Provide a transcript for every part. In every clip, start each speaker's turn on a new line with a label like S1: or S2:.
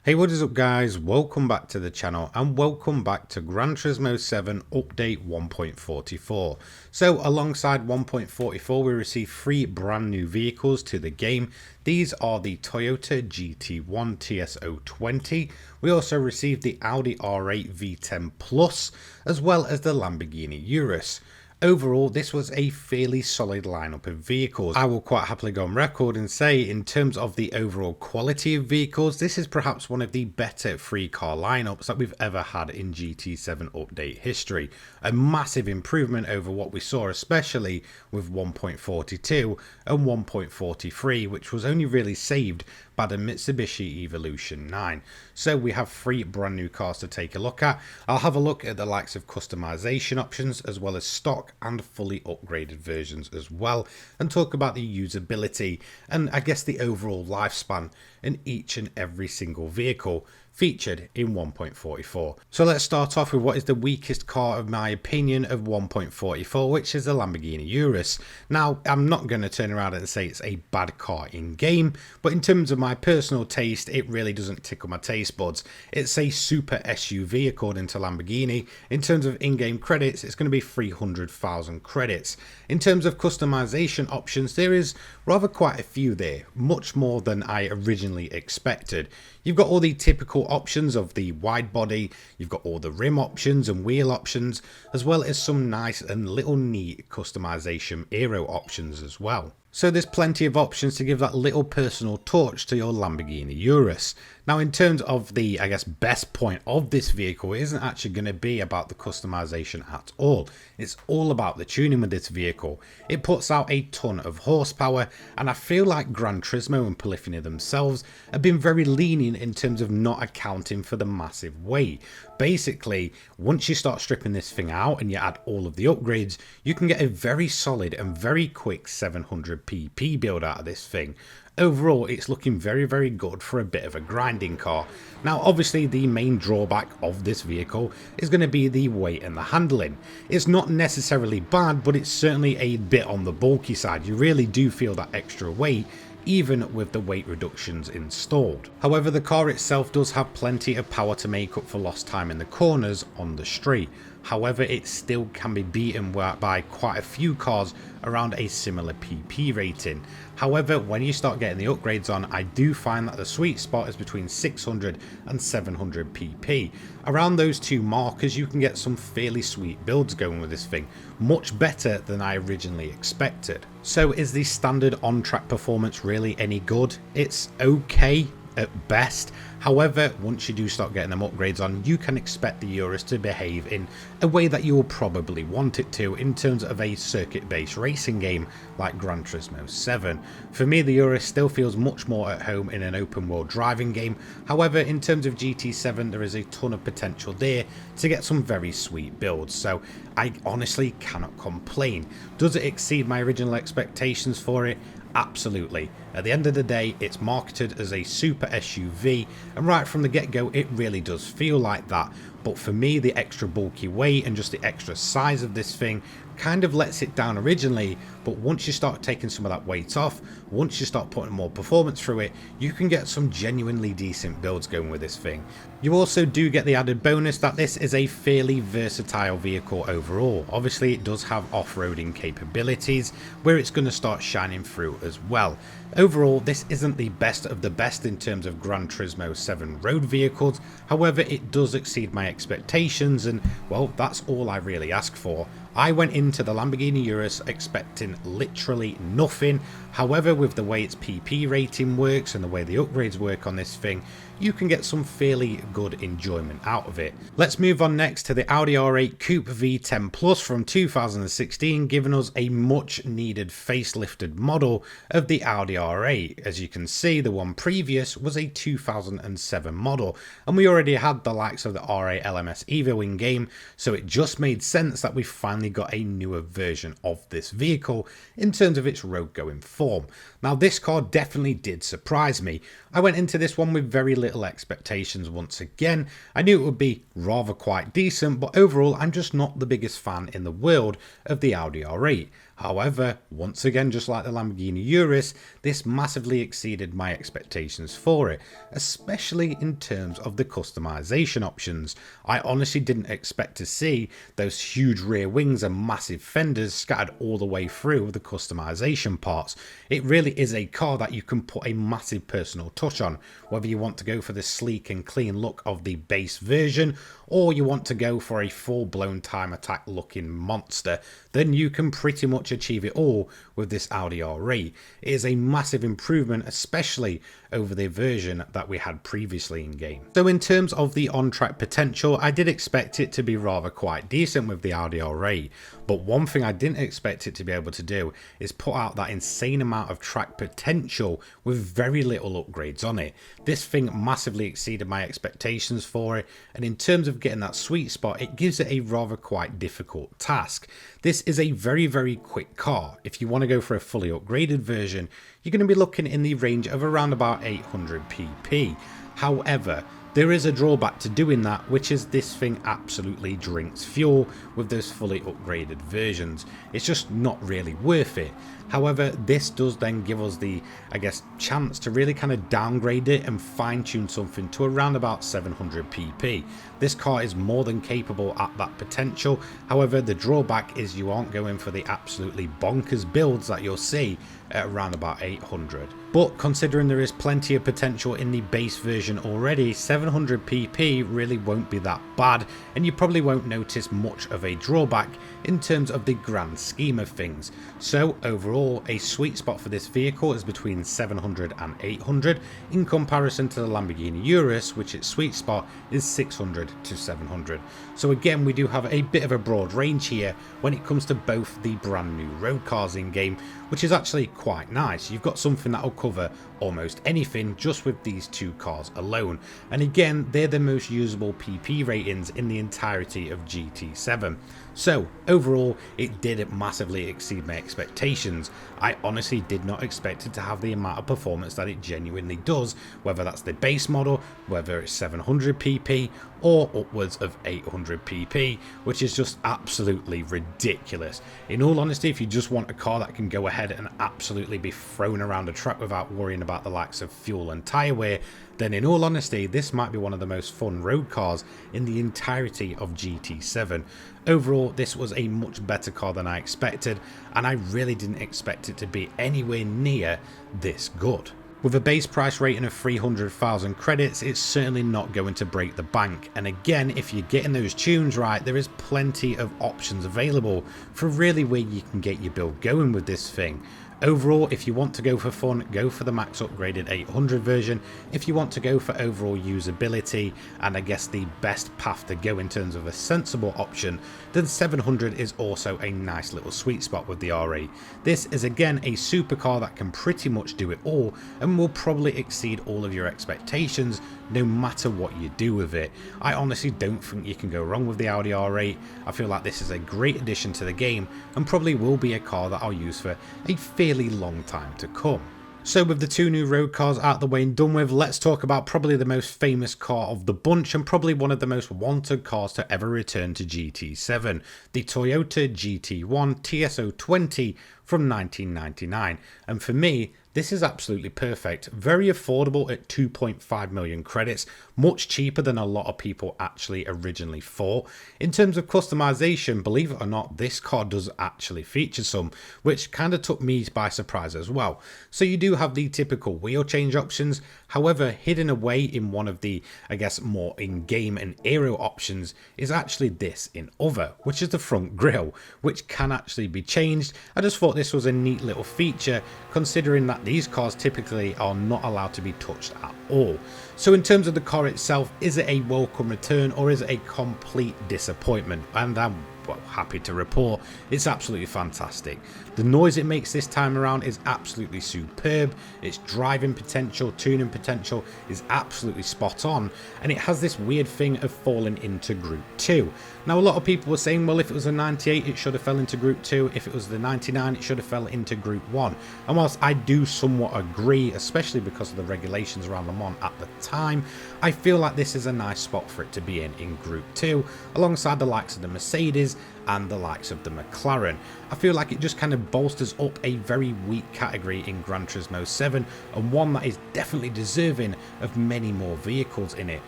S1: Hey, what is up guys, welcome back to the channel and welcome back to Gran Turismo 7 update 1.44. So alongside 1.44 we received 3 brand new vehicles to the game. These are the Toyota GT1 TS020. We also received the Audi R8 V10 Plus as well as the Lamborghini Urus. Overall, this was a fairly solid lineup of vehicles. I will quite happily go on record and say, in terms of the overall quality of vehicles, this is perhaps one of the better 3-car lineups that we've ever had in GT7 update history. A massive improvement over what we saw, especially with 1.42 and 1.43, which was only really saved by the Mitsubishi Evolution 9. So we have 3 brand new cars to take a look at. I'll have a look at the likes of customization options as well as stock and fully upgraded versions as well, and talk about the usability and I guess the overall lifespan in each and every single vehicle featured in 1.44. So let's start off with what is the weakest car of my opinion of 1.44, which is the Lamborghini Urus. Now, I'm not going to turn around and say it's a bad car in game, but in terms of my personal taste, it really doesn't tickle my taste buds. It's a super SUV according to Lamborghini. In terms of in-game credits, it's going to be 300,000 credits. In terms of customization options, there is rather quite a few there, much more than I originally expected. You've got all the typical options of the wide body, you've got all the rim options and wheel options, as well as some nice and little neat customization aero options as well. So there's plenty of options to give that little personal touch to your Lamborghini Urus. Now in terms of the, I guess, best point of this vehicle, it isn't actually going to be about the customization at all. It's all about the tuning with this vehicle. It puts out a ton of horsepower, and I feel like Gran Turismo and Polyphony themselves have been very lenient in terms of not accounting for the massive weight. Basically, once you start stripping this thing out and you add all of the upgrades, you can get a very solid and very quick 700 pp build out of this thing. Overall, it's looking very good for a bit of a grinding car. Now obviously the main drawback of this vehicle is going to be the weight and the handling. It's not necessarily bad, but it's certainly a bit on the bulky side. You really do feel that extra weight even with the weight reductions installed. However, the car itself does have plenty of power to make up for lost time in the corners on the street. However, it still can be beaten by quite a few cars around a similar PP rating. However, when you start getting the upgrades on, I do find that the sweet spot is between 600 and 700 PP. Around those two markers, you can get some fairly sweet builds going with this thing, much better than I originally expected. So is the standard on-track performance really any good? It's okay at best. However, once you do start getting them upgrades on, you can expect the Urus to behave in a way that you will probably want it to in terms of a circuit-based racing game like Gran Turismo 7. For me, the Urus still feels much more at home in an open world driving game. However, in terms of GT7, there is a ton of potential there to get some very sweet builds, so I honestly cannot complain. Does it exceed my original expectations for it? Absolutely. At the end of the day, it's marketed as a super SUV, and right from the get-go it really does feel like that. But for me, the extra bulky weight and just the extra size of this thing kind of lets it down originally, but once you start taking some of that weight off, once you start putting more performance through it, you can get some genuinely decent builds going with this thing. You also do get the added bonus that this is a fairly versatile vehicle overall. Obviously it does have off-roading capabilities where it's going to start shining through as well. Overall, this isn't the best of the best in terms of Gran Turismo 7 road vehicles. However, it does exceed my expectations, and well, that's all I really ask for. I went into the Lamborghini Urus expecting literally nothing. However, with the way its PP rating works and the way the upgrades work on this thing, you can get some fairly good enjoyment out of it. Let's move on next to the Audi R8 Coupe V10 Plus from 2016, giving us a much needed facelifted model of the Audi R8. As you can see, the one previous was a 2007 model, and we already had the likes of the R8 LMS Evo in game, so it just made sense that we finally got a newer version of this vehicle in terms of its road going form. Now this car definitely did surprise me. I went into this one with very little expectations once again. I knew it would be rather quite decent, but overall I'm just not the biggest fan in the world of the Audi R8. However, once again, just like the Lamborghini Urus, this massively exceeded my expectations for it, especially in terms of the customization options. I honestly didn't expect to see those huge rear wings and massive fenders scattered all the way through the customization parts. It really is a car that you can put a massive personal touch on, whether you want to go for the sleek and clean look of the base version, or you want to go for a full-blown time attack looking monster, then you can pretty much achieve it all with this Audi R8. It is a massive improvement, especially over the version that we had previously in game. So in terms of the on-track potential, I did expect it to be rather quite decent with the Audi R8, but one thing I didn't expect it to be able to do is put out that insane amount of track potential with very little upgrades on it. This thing massively exceeded my expectations for it, and in terms of getting that sweet spot, it gives it a rather quite difficult task. This is a very quick car. If you want to go for a fully upgraded version, you're going to be looking in the range of around about 800 pp. However, there is a drawback to doing that, which is this thing absolutely drinks fuel with those fully upgraded versions. It's just not really worth it. However, this does then give us the, I guess, chance to really kind of downgrade it and fine tune something to around about 700 pp. This car is more than capable at that potential. However, the drawback is you aren't going for the absolutely bonkers builds that you'll see at around about 800. But considering there is plenty of potential in the base version already, 700 pp really won't be that bad, and you probably won't notice much of a drawback in terms of the grand scheme of things. So overall, a sweet spot for this vehicle is between 700 and 800 in comparison to the Lamborghini Urus, which its sweet spot is 600 to 700. So again, we do have a bit of a broad range here when it comes to both the brand new road cars in game, which is actually quite nice. You've got something that will cover almost anything just with these two cars alone, and again, they're the most usable PP ratings in the entirety of GT7. So overall, it did massively exceed my expectations. I honestly did not expect it to have the amount of performance that it genuinely does, whether that's the base model, whether it's 700 pp or upwards of 800 pp, which is just absolutely ridiculous. In all honesty, if you just want a car that can go ahead and absolutely be thrown around a track without worrying about the likes of fuel and tyre wear, then in all honesty, this might be one of the most fun road cars in the entirety of GT7. Overall, this was a much better car than I expected, and I really didn't expect it to be anywhere near this good. With a base price rating of 300,000 credits, it's certainly not going to break the bank, and again, if you're getting those tunes right, there is plenty of options available for really where you can get your build going with this thing. Overall, if you want to go for fun, go for the max upgraded 800 version. If you want to go for overall usability and I guess the best path to go in terms of a sensible option, then 700 is also a nice little sweet spot with the R8. This is again a supercar that can pretty much do it all and will probably exceed all of your expectations no matter what you do with it. I honestly don't think you can go wrong with the Audi R8. I feel like this is a great addition to the game and probably will be a car that I'll use for a fairly long time to come. So with the two new road cars out the way and done with, let's talk about probably the most famous car of the bunch and probably one of the most wanted cars to ever return to GT7, the Toyota GT1 TS020 from 1999. And for me, this is absolutely perfect, very affordable at 2.5 million credits, much cheaper than a lot of people actually originally thought. In terms of customization, believe it or not, this car does actually feature some, which kind of took me by surprise as well. So you do have the typical wheel change options, however, hidden away in one of the, I guess, more in-game and aero options is actually this in other, which is the front grille, which can actually be changed. I just thought this was a neat little feature, considering that these cars typically are not allowed to be touched at all. So in terms of the car itself, is it a welcome return or is it a complete disappointment? And I'm happy to report it's absolutely fantastic. The noise it makes this time around is absolutely superb. Its driving potential, tuning potential is absolutely spot on, and it has this weird thing of falling into Group 2. Now a lot of people were saying, well, if it was a 98 it should have fell into Group 2, if it was the 99 it should have fell into Group 1, and whilst I do somewhat agree, especially because of the regulations around Le Mans at the time, I feel like this is a nice spot for it to be in Group 2 alongside the likes of the Mercedes Mercedes and the likes of the McLaren. I feel like it just kind of bolsters up a very weak category in Gran Turismo 7, and one that is definitely deserving of many more vehicles in it.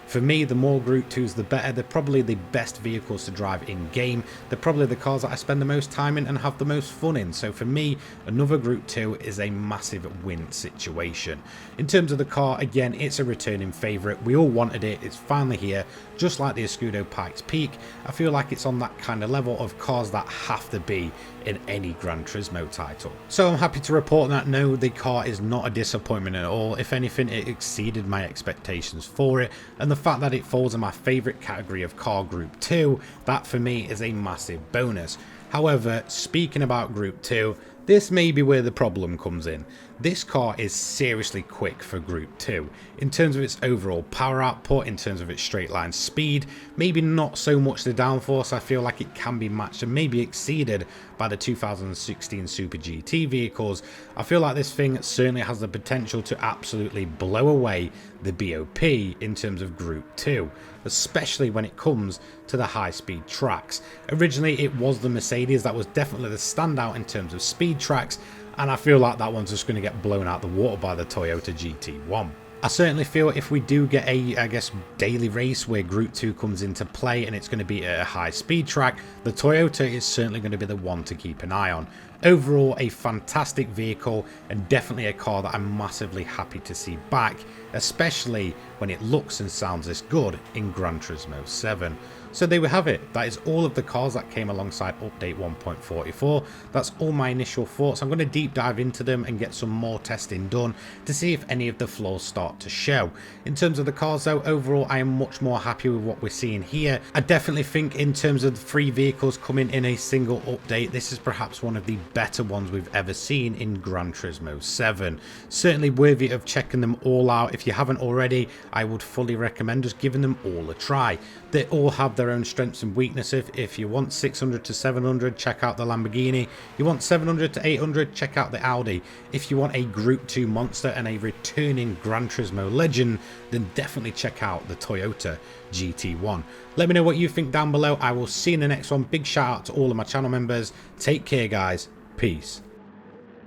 S1: For me, the more Group 2s the better. They're probably the best vehicles to drive in game. They're probably the cars that I spend the most time in and have the most fun in. So for me, another Group 2 is a massive win situation. In terms of the car, again, it's a returning favourite. We all wanted it. It's finally here. Just like the Escudo Pikes Peak, I feel like it's on that kind of level of cars that have to be in any Gran Turismo title. So I'm happy to report that no, the car is not a disappointment at all. If anything, it exceeded my expectations for it, and the fact that it falls in my favourite category of car Group 2, that for me is a massive bonus. However, speaking about Group 2, this may be where the problem comes in. This car is seriously quick for Group 2. In terms of its overall power output, in terms of its straight line speed, maybe not so much the downforce. I feel like it can be matched and maybe exceeded by the 2016 Super GT vehicles. I feel like this thing certainly has the potential to absolutely blow away the BOP in terms of Group 2, especially when it comes to the high speed tracks. Originally it was the Mercedes that was definitely the standout in terms of speed tracks, and I feel like that one's just going to get blown out the water by the Toyota GT1. I certainly feel if we do get a, daily race where Group 2 comes into play and it's going to be at a high speed track, the Toyota is certainly going to be the one to keep an eye on. Overall, a fantastic vehicle and definitely a car that I'm massively happy to see back, especially when it looks and sounds this good in Gran Turismo 7. So there we have it. That is all of the cars that came alongside update 1.44. That's all my initial thoughts. I'm going to deep dive into them and get some more testing done to see if any of the flaws start to show. In terms of the cars though, overall I am much more happy with what we're seeing here. I definitely think in terms of the 3 vehicles coming in a single update, this is perhaps one of the better ones we've ever seen in Gran Turismo 7. Certainly worthy of checking them all out. If you haven't already, I would fully recommend just giving them all a try. They all have their own strengths and weaknesses. If you want 600 to 700, check out the Lamborghini. You want 700 to 800, check out the Audi. If you want a Group 2 monster and a returning Gran Turismo legend, then definitely check out the Toyota GT1. Let me know what you think down below. I will see you in the next one. Big shout out to all of my channel members. Take care guys. Peace.